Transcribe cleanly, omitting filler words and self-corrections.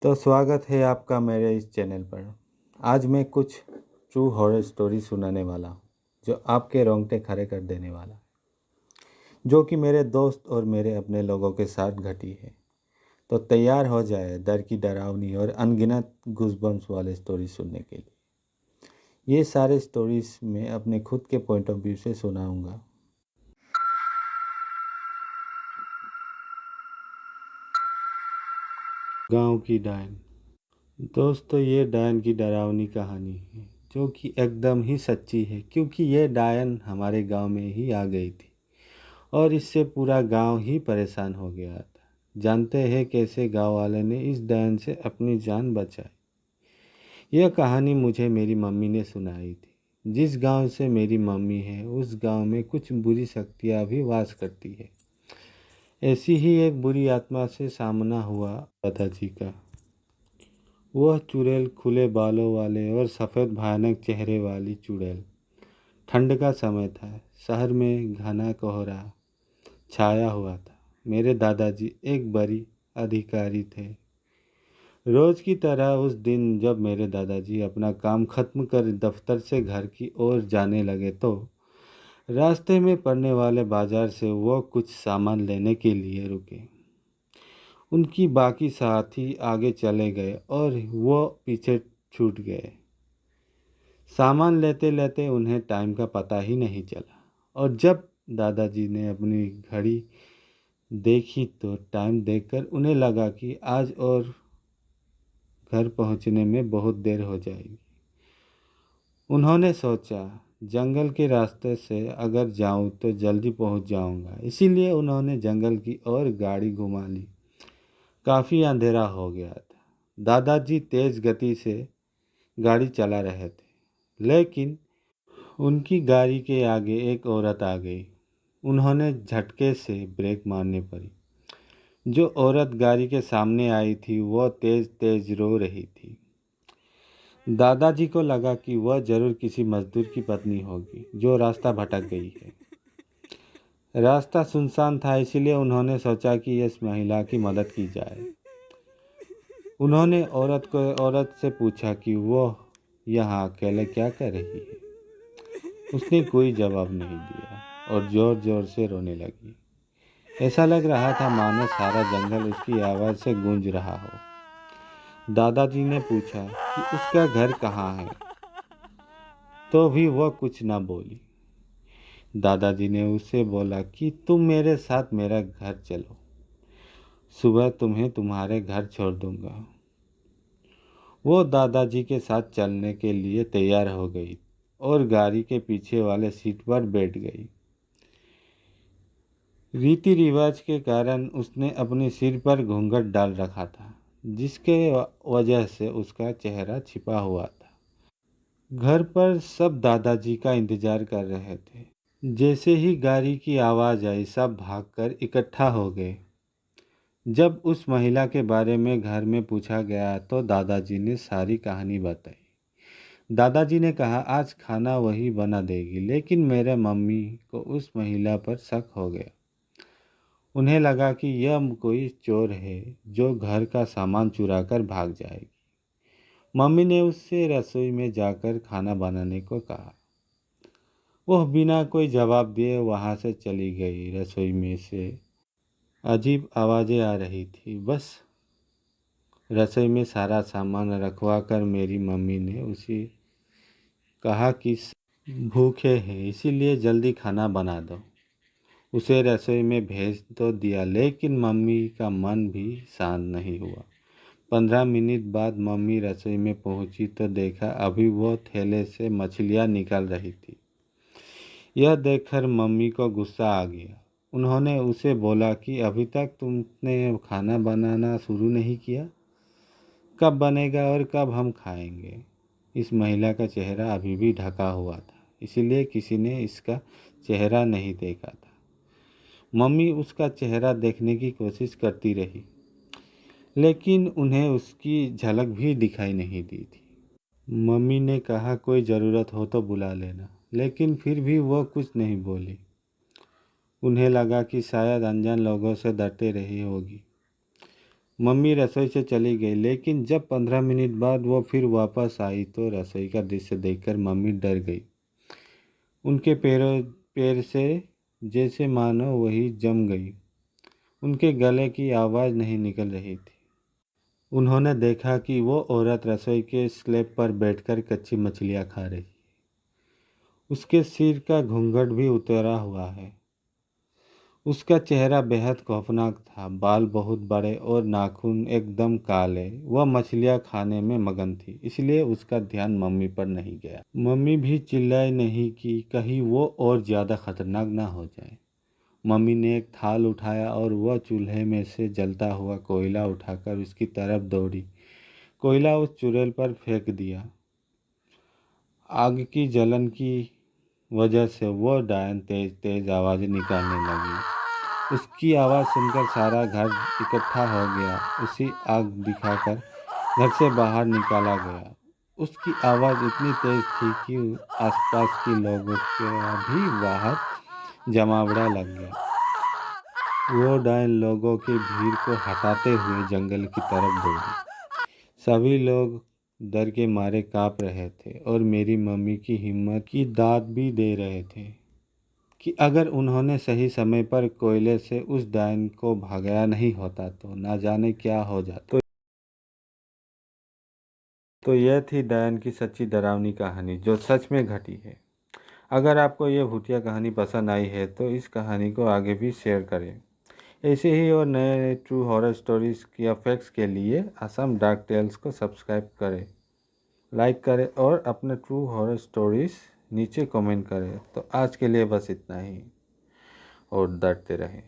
तो स्वागत है आपका मेरे इस चैनल पर। आज मैं कुछ ट्रू हॉरर स्टोरी सुनाने वाला हूँ जो आपके रोंगटे खड़े कर देने वाला है, जो कि मेरे दोस्त और मेरे अपने लोगों के साथ घटी है। तो तैयार हो जाए डर की डरावनी और अनगिनत गूज़बम्प्स वाले स्टोरी सुनने के लिए। ये सारे स्टोरीज मैं अपने खुद के पॉइंट ऑफ व्यू से सुनाऊंगा। गांव की डायन। दोस्तों, ये डायन की डरावनी कहानी है जो कि एकदम ही सच्ची है, क्योंकि ये डायन हमारे गांव में ही आ गई थी और इससे पूरा गांव ही परेशान हो गया था। जानते हैं कैसे गांव वाले ने इस डायन से अपनी जान बचाई? यह कहानी मुझे मेरी मम्मी ने सुनाई थी। जिस गांव से मेरी मम्मी है उस गांव में कुछ बुरी शक्तियां भी वास करती है। ऐसी ही एक बुरी आत्मा से सामना हुआ दादाजी का। वह चुड़ैल, खुले बालों वाले और सफ़ेद भयानक चेहरे वाली चुड़ैल। ठंड का समय था। शहर में घना कोहरा छाया हुआ था। मेरे दादाजी एक बड़ी अधिकारी थे। रोज की तरह उस दिन जब मेरे दादाजी अपना काम खत्म कर दफ्तर से घर की ओर जाने लगे तो रास्ते में पड़ने वाले बाजार से वो कुछ सामान लेने के लिए रुके। उनकी बाकी साथी आगे चले गए और वो पीछे छूट गए। सामान लेते लेते उन्हें टाइम का पता ही नहीं चला और जब दादाजी ने अपनी घड़ी देखी तो टाइम देखकर उन्हें लगा कि आज और घर पहुंचने में बहुत देर हो जाएगी। उन्होंने सोचा, जंगल के रास्ते से अगर जाऊं तो जल्दी पहुंच जाऊंगा। इसीलिए उन्होंने जंगल की ओर गाड़ी घुमा ली। काफ़ी अंधेरा हो गया था। दादाजी तेज गति से गाड़ी चला रहे थे, लेकिन उनकी गाड़ी के आगे एक औरत आ गई। उन्होंने झटके से ब्रेक मारनी पड़ी। जो औरत गाड़ी के सामने आई थी वह तेज तेज रो रही थी। दादाजी को लगा कि वह जरूर किसी मजदूर की पत्नी होगी जो रास्ता भटक गई है। रास्ता सुनसान था, इसलिए उन्होंने सोचा कि इस महिला की मदद की जाए। उन्होंने औरत से पूछा कि वह यहाँ अकेले क्या कर रही है। उसने कोई जवाब नहीं दिया और जोर जोर से रोने लगी। ऐसा लग रहा था मानो सारा जंगल उसकी आवाज़ से गूंज रहा हो। दादाजी ने पूछा कि उसका घर कहाँ है, तो भी वह कुछ न बोली। दादाजी ने उससे बोला कि तुम मेरे साथ मेरा घर चलो, सुबह तुम्हें तुम्हारे घर छोड़ दूंगा। वो दादाजी के साथ चलने के लिए तैयार हो गई और गाड़ी के पीछे वाले सीट पर बैठ गई। रीति रिवाज के कारण उसने अपने सिर पर घूंघट डाल रखा था, जिसके वजह से उसका चेहरा छिपा हुआ था। घर पर सब दादाजी का इंतजार कर रहे थे। जैसे ही गाड़ी की आवाज़ आई सब भागकर इकट्ठा हो गए। जब उस महिला के बारे में घर में पूछा गया तो दादाजी ने सारी कहानी बताई। दादाजी ने कहा, आज खाना वही बना देगी, लेकिन मेरे मम्मी को उस महिला पर शक हो गया। उन्हें लगा कि यह कोई चोर है जो घर का सामान चुरा कर भाग जाएगी। मम्मी ने उससे रसोई में जाकर खाना बनाने को कहा। वह बिना कोई जवाब दिए वहाँ से चली गई। रसोई में से अजीब आवाज़ें आ रही थी। बस रसोई में सारा सामान रखवा कर मेरी मम्मी ने उसे कहा कि भूखे हैं, इसीलिए जल्दी खाना बना दो। उसे रसोई में भेज तो दिया, लेकिन मम्मी का मन भी शांत नहीं हुआ। 15 मिनट बाद मम्मी रसोई में पहुंची तो देखा अभी वो थैले से मछलियां निकाल रही थी। यह देखकर मम्मी को गुस्सा आ गया। उन्होंने उसे बोला कि अभी तक तुमने खाना बनाना शुरू नहीं किया, कब बनेगा और कब हम खाएंगे? इस महिला का चेहरा अभी भी ढका हुआ था, इसीलिए किसी ने इसका चेहरा नहीं देखा था। मम्मी उसका चेहरा देखने की कोशिश करती रही, लेकिन उन्हें उसकी झलक भी दिखाई नहीं दी थी। मम्मी ने कहा, कोई ज़रूरत हो तो बुला लेना, लेकिन फिर भी वह कुछ नहीं बोली। उन्हें लगा कि शायद अनजान लोगों से डरते रही होगी। मम्मी रसोई से चली गई, लेकिन जब 15 मिनट बाद वो फिर वापस आई तो रसोई का दृश्य देखकर मम्मी डर गई। उनके पैर से जैसे मानो वही जम गई। उनके गले की आवाज़ नहीं निकल रही थी। उन्होंने देखा कि वो औरत रसोई के स्लैब पर बैठकर कच्ची मछलियाँ खा रही। उसके सिर का घूंघट भी उतरा हुआ है। उसका चेहरा बेहद खौफनाक था, बाल बहुत बड़े और नाखून एकदम काले। वह मछलियाँ खाने में मगन थी, इसलिए उसका ध्यान मम्मी पर नहीं गया। मम्मी भी चिल्लाई नहीं कि कहीं वो और ज़्यादा खतरनाक ना हो जाए। मम्मी ने एक थाल उठाया और वह चूल्हे में से जलता हुआ कोयला उठाकर उसकी तरफ दौड़ी। कोयला उस चुड़ैल पर फेंक दिया। आग की जलन की वजह से वो डायन तेज तेज आवाज़ें निकालने लगी। उसकी आवाज़ सुनकर सारा घर इकट्ठा हो गया। उसी आग दिखाकर घर से बाहर निकाला गया। उसकी आवाज़ इतनी तेज थी कि आसपास के लोगों का भी बाहर जमावड़ा लग गया। वो डायन लोगों की भीड़ को हटाते हुए जंगल की तरफ दौड़ी। सभी लोग डर के मारे कांप रहे थे और मेरी मम्मी की हिम्मत की दाद भी दे रहे थे कि अगर उन्होंने सही समय पर कोयले से उस डायन को भगाया नहीं होता तो ना जाने क्या हो जाता। तो यह थी डायन की सच्ची डरावनी कहानी जो सच में घटी है। अगर आपको यह भूतिया कहानी पसंद आई है तो इस कहानी को आगे भी शेयर करें। ऐसे ही और नए ट्रू हॉरर स्टोरीज या फैक्ट्स के लिए असम डार्क टेल्स को सब्सक्राइब करें, लाइक करें और अपने ट्रू हॉरर स्टोरीज नीचे कमेंट करें। तो आज के लिए बस इतना ही और डरते रहें।